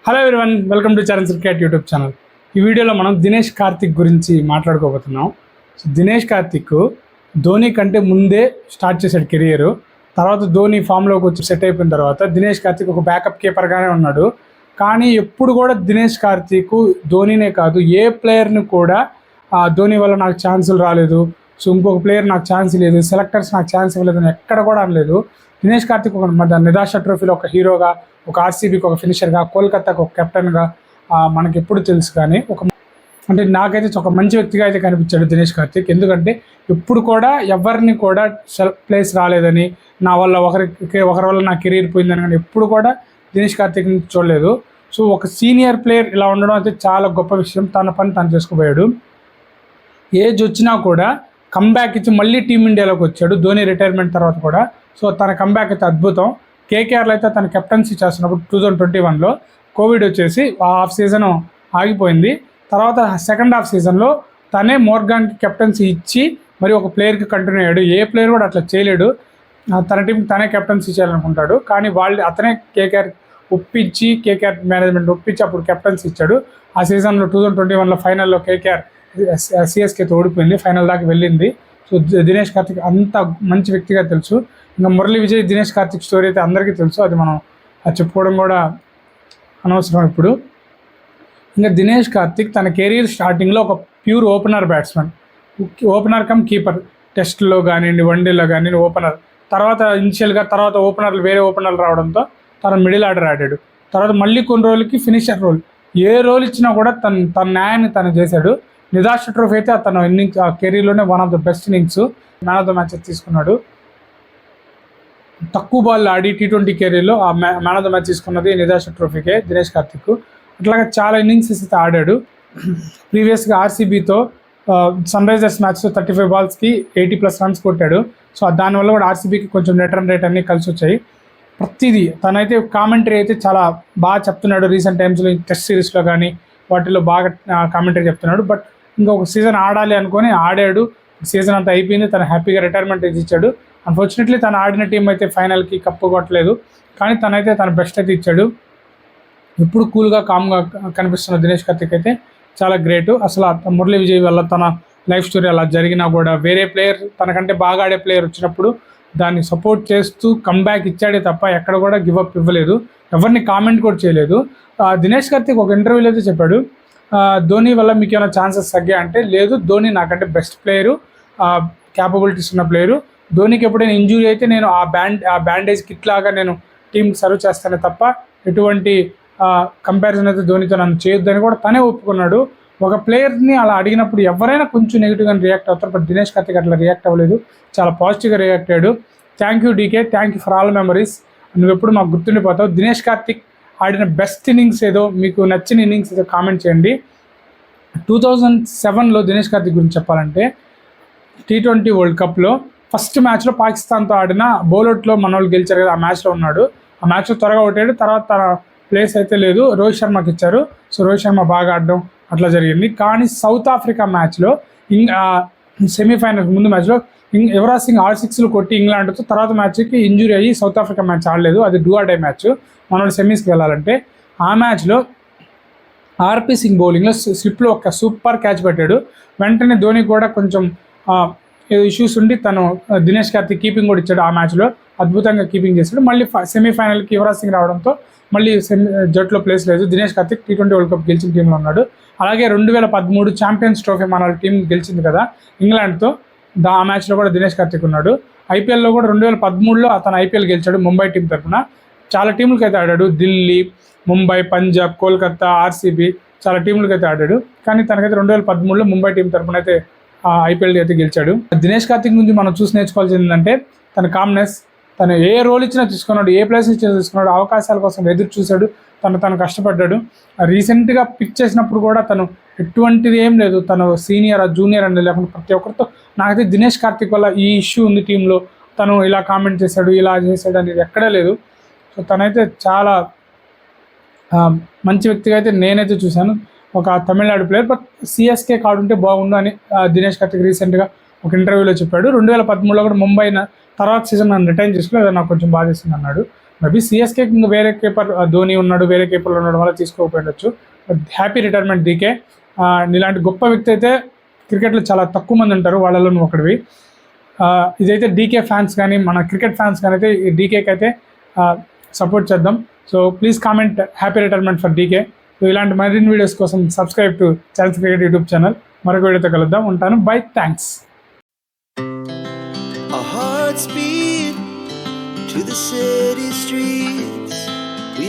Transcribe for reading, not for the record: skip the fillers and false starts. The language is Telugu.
Hello everyone, welcome to Charan cricket YouTube channel. ఈ వీడియోలో మనం దినేష్ కార్తిక్ గురించి మాట్లాడుకోబోతున్నాం. సో దినేష్ కార్తిక్ ధోని కంటే ముందే స్టార్ట్ చేశాడు కెరియర్. తర్వాత ధోని ఫామ్లోకి వచ్చి సెట్ అయిపోయిన తర్వాత దినేష్ కార్తిక్ ఒక బ్యాకప్ కీపర్గానే ఉన్నాడు. కానీ ఎప్పుడు కూడా దినేష్ కార్తిక్ ధోనినే కాదు, ఏ ప్లేయర్ని కూడా ధోని వల్ల నాకు ఛాన్సులు రాలేదు, సో ఇంకొక ప్లేయర్ నాకు ఛాన్స్ లేదు, సెలెక్టర్స్ నాకు ఛాన్స్ ఇవ్వలేదు అని ఎక్కడ కూడా అనలేదు. దినేష్ కార్తిక్ ఒక నిరాశ ట్రోఫీలో ఒక హీరోగా, ఒక ఆర్సీబీకి ఒక ఫినిషర్గా, కోల్కతాకు ఒక కెప్టెన్గా మనకి ఎప్పుడు తెలుసు. కానీ అంటే నాకైతే ఒక మంచి వ్యక్తిగా అయితే కనిపించాడు దినేష్ కార్తిక్. ఎందుకంటే ఎప్పుడు కూడా ఎవరిని కూడా ప్లేస్ రాలేదని, నా వల్ల ఒకరి వల్ల నా కెరీర్ పోయిందని కానీ ఎప్పుడు కూడా దినేష్ కార్తిక్ని చూడలేదు. సో ఒక సీనియర్ ప్లేయర్ ఇలా ఉండడం అయితే చాలా గొప్ప విషయం. తన పని తను చేసుకుపోయాడు. ఏజ్ వచ్చినా కూడా కంబ్యాక్ ఇచ్చి మళ్ళీ టీమిండియాలోకి వచ్చాడు ధోని రిటైర్మెంట్ తర్వాత కూడా. సో తన కంబ్యాక్ అయితే అద్భుతం. కేకేఆర్లో అయితే తన కెప్టెన్సీ చేస్తున్నప్పుడు 2021లో కోవిడ్ వచ్చేసి హాఫ్ సీజన్ ఆగిపోయింది. తర్వాత సెకండ్ హాఫ్ సీజన్లో తనే మోర్గాన్కి కెప్టెన్సీ ఇచ్చి మరి ఒక ప్లేయర్కి కంటిన్యూ అయ్యాడు. ఏ ప్లేయర్ కూడా అట్లా చేయలేడు. తన టీం తనే కెప్టెన్సీ చేయాలనుకుంటాడు. కానీ అతనే కేకేఆర్ ఒప్పించి, కేకేఆర్ మేనేజ్మెంట్ ఒప్పించి అప్పుడు కెప్టెన్సీ ఇచ్చాడు. ఆ సీజన్లో 2021లో ఫైనల్లో కేకేఆర్ సిఎస్కేతో ఓడిపోయింది, ఫైనల్ దాకా వెళ్ళింది. సో దినేష్ కార్తిక్ అంత మంచి వ్యక్తిగా తెలుసు. ఇంకా మురళీ విజయ్ దినేష్ కార్తిక్ స్టోరీ అయితే అందరికీ తెలుసు, అది మనం చెప్పుకోవడం కూడా అనవసరం ఇప్పుడు. ఇంకా దినేష్ కార్తిక్ తన కెరీర్ స్టార్టింగ్లో ఒక pure opener batsmen, opener come keeper. టెస్ట్లో కానివ్వండి, వన్డేలో కానివ్వండి ఓపెనర్. తర్వాత తర్వాత ఓపెనర్లు వేరే ఓపెనర్లు రావడంతో తను మిడిల్ ఆర్డర్ ఆడాడు. తర్వాత మళ్ళీ కొన్ని రోజులకి ఫినిషర్ రోల్. ఏ రోల్ ఇచ్చినా కూడా తన న్యాయాన్ని తను చేశాడు. నిరాశ ట్రోఫీ అయితే తన ఇన్నింగ్స్ ఆ కెరీర్లోనే one of the best innings, man of the match తీసుకున్నాడు. తక్కువ బాల్ ఆడి T20 కెరీర్లో ఆ మ్యాన్ ఆఫ్ ద మ్యాచ్ తీసుకున్నది నిరాశ ట్రోఫీకే దినేష్ కార్తిక్. అట్లాగే చాలా ఇన్నింగ్స్ అయితే ఆడాడు. ప్రీవియస్గా ఆర్సీబీతో సన్ రైజర్స్ మ్యాచ్లో 35 బాల్స్కి 80+ రన్స్ కొట్టాడు. సో దానివల్ల కూడా ఆర్సీబీకి కొంచెం నెట్ రన్ రేట్ అన్నీ కలిసి వచ్చాయి. ప్రతిదీ తనైతే కామెంటరీ అయితే చాలా బాగా చెప్తున్నాడు. రీసెంట్ టైమ్స్లో టెస్ట్ సిరీస్లో కానీ వాటిలో బాగా కామెంటరీ చెప్తున్నాడు. బట్ ఇంకొక సీజన్ ఆడాలి అనుకొని ఆడాడు. సీజన్ అంతా అయిపోయింది, తను హ్యాపీగా రిటైర్మెంట్ ఇచ్చాడు. అన్ఫార్చునేట్లీ తను ఆడిన టీం అయితే ఫైనల్కి కప్పు కొట్టలేదు. కానీ తనైతే తన బెస్ట్ అయితే ఇచ్చాడు. ఇప్పుడు కూల్గా కామ్గా కనిపిస్తున్న దినేష్ కార్తిక్ అయితే చాలా గ్రేటు. అసలు మురళీ విజయ్ వల్ల తన లైఫ్ స్టోరీ అలా జరిగినా కూడా వేరే ప్లేయర్ తనకంటే బాగా ఆడే ప్లేయర్ వచ్చినప్పుడు దాన్ని సపోర్ట్ చేస్తూ కంబ్యాక్ ఇచ్చాడే తప్ప ఎక్కడ కూడా గివప్ ఇవ్వలేదు, ఎవరిని కామెంట్ కూడా చేయలేదు. దినేష్ కార్తిక్ ఒక ఇంటర్వ్యూలో అయితే చెప్పాడు, ధోని వల్ల మీకు ఏమైనా ఛాన్సెస్ తగ్గా అంటే లేదు, ధోని నాకంటే బెస్ట్ ప్లేయరు, క్యాపబిలిటీస్ ఉన్న ప్లేయరు. ధోనికి ఎప్పుడైనా ఇంజురీ అయితే నేను ఆ బ్యాండేజ్ కిట్ లాగా నేను టీంకి సర్వ్ చేస్తానే తప్ప ఎటువంటి కంపారిజన్ అయితే ధోనితో నన్ను చేయొద్దని కూడా తనే ఒప్పుకున్నాడు. ఒక ప్లేయర్ని అలా అడిగినప్పుడు ఎవరైనా కొంచెం నెగిటివ్గా రియాక్ట్ అవుతారు. బట్ దినేష్ కార్తిక్ అట్లా రియాక్ట్ అవ్వలేదు, చాలా పాజిటివ్గా రియాక్ట్ అయ్యాడు. Thank you DK, thank you for all memories, నువ్వు ఎప్పుడు మాకు గుర్తుండిపోతావు. దినేష్ కార్తిక్ ఆడిన బెస్ట్ ఇన్నింగ్స్ ఏదో, మీకు నచ్చిన ఇన్నింగ్స్ ఏదో కామెంట్ చేయండి. 2007లో దినేష్ కార్తిక్ గురించి చెప్పాలంటే T20 వరల్డ్ కప్లో ఫస్ట్ మ్యాచ్లో పాకిస్తాన్తో ఆడిన బౌలౌట్లో మన వాళ్ళు గెలిచారు కదా, ఆ మ్యాచ్లో ఉన్నాడు. ఆ మ్యాచ్లో త్వరగా కొట్టాడు. తర్వాత తన ప్లేస్ అయితే లేదు, రోహిత్ శర్మకి ఇచ్చారు. సో రోహిత్ శర్మ బాగా ఆడడం అట్లా జరిగింది. కానీ సౌత్ ఆఫ్రికా మ్యాచ్లో సెమీఫైనల్ ముందు మ్యాచ్లో యువరాజ్ సింగ్ 6 కొట్టి ఇంగ్లాండ్తో తర్వాత మ్యాచ్కి ఇంజురీ అయ్యి సౌత్ ఆఫ్రికా మ్యాచ్ ఆడలేదు. అది డూ ఆర్ డై మ్యాచ్, మన సెమీస్కి వెళ్ళాలంటే. ఆ మ్యాచ్లో ఆర్పీ సింగ్ బౌలింగ్లో స్లిప్లో ఒక సూపర్ క్యాచ్ పెట్టాడు. వెంటనే ధోని కూడా కొంచెం ఇష్యూస్ ఉండి తను దినేష్ కార్తిక్ కీపింగ్ కూడా ఇచ్చాడు. ఆ మ్యాచ్లో అద్భుతంగా కీపింగ్ చేశాడు. మళ్ళీ సెమీఫైనల్కి యువరాజ్ సింగ్ రావడంతో మళ్ళీ జట్లో ప్లేస్ లేదు. Dinesh Karthik T20 world cup గెలిచిన టీంలో ఉన్నాడు. అలాగే 2013 ఛాంపియన్స్ ట్రోఫీ మన టీం గెలిచింది కదా ఇంగ్లాండ్తో, ఆ మ్యాచ్లో కూడా దినేష్ కార్తిక్ ఉన్నాడు. ఐపీఎల్లో కూడా 2013లో అతను ఐపీఎల్ గెలిచాడు ముంబై టీం తరఫున. చాలా టీంలకి అయితే ఆడాడు, ఢిల్లీ, ముంబై, పంజాబ్, కోల్కతా, ఆర్సీబీ, చాలా టీంలకి అయితే ఆడాడు. కానీ తనకైతే 2013లో ముంబై టీం తరఫున అయితే ఐపీఎల్ అయితే గెలిచాడు. దినేష్ కార్తిక్ నుంచి మనం చూసి నేర్చుకోవాల్సింది ఏంటంటే తన కామ్నెస్. తను ఏ రోల్ ఇచ్చినా తీసుకున్నాడు, ఏ ప్లేస్ ఇచ్చినా తీసుకున్నాడు, అవకాశాల కోసం ఎదురు చూశాడు, తను కష్టపడ్డాడు. రీసెంట్గా పిక్ చేసినప్పుడు కూడా తను ఎటువంటిది ఏం లేదు, తను సీనియర్ జూనియర్ అని లేకుండా ప్రతి ఒక్కరితో నాకైతే దినేష్ కార్తిక్ వల్ల ఈ ఇష్యూ ఉంది టీంలో, తను ఇలా కామెంట్ చేశాడు, ఇలా చేశాడు అనేది ఎక్కడా లేదు. సో తనైతే చాలా మంచి వ్యక్తిగా అయితే నేనైతే చూశాను. ఒక Tamil Nadu player, but CSK card ఉంటే బాగుండు అని దినేష్ కార్తిక్ రీసెంట్గా ఒక ఇంటర్వ్యూలో చెప్పాడు. 2013లో కూడా ముంబై తర్వాత సీజన్ నన్ను రిటైన్ చేసుకోలేదు, నాకు కొంచెం బాధేస్తుంది అన్నాడు. మేబీ సిఎస్కే ఇంకా వేరే కీపర్ ధోని ఉన్నాడు, వేరే కీపర్లు ఉండడం వల్ల తీసుకోకపోయిండొచ్చు. But happy retirement DK. ఇలాంటి గొప్ప వ్యక్తి అయితే క్రికెట్లో చాలా తక్కువ మంది ఉంటారు, వాళ్ళలో నువ్వు ఒకటివి. ఇదైతే డీకే ఫ్యాన్స్ కానీ మన క్రికెట్ ఫ్యాన్స్ కానీ అయితే ఈ డీకేకి అయితే సపోర్ట్ చేద్దాం. So please comment happy retirement for DK. So ఇలాంటి మరిన్ని వీడియోస్ కోసం subscribe to chance cricket YouTube channel. మరొక వీడియోతో కలుద్దాం. ఉంటాను. Bye. Thanks. Our hearts beat to the city streets. We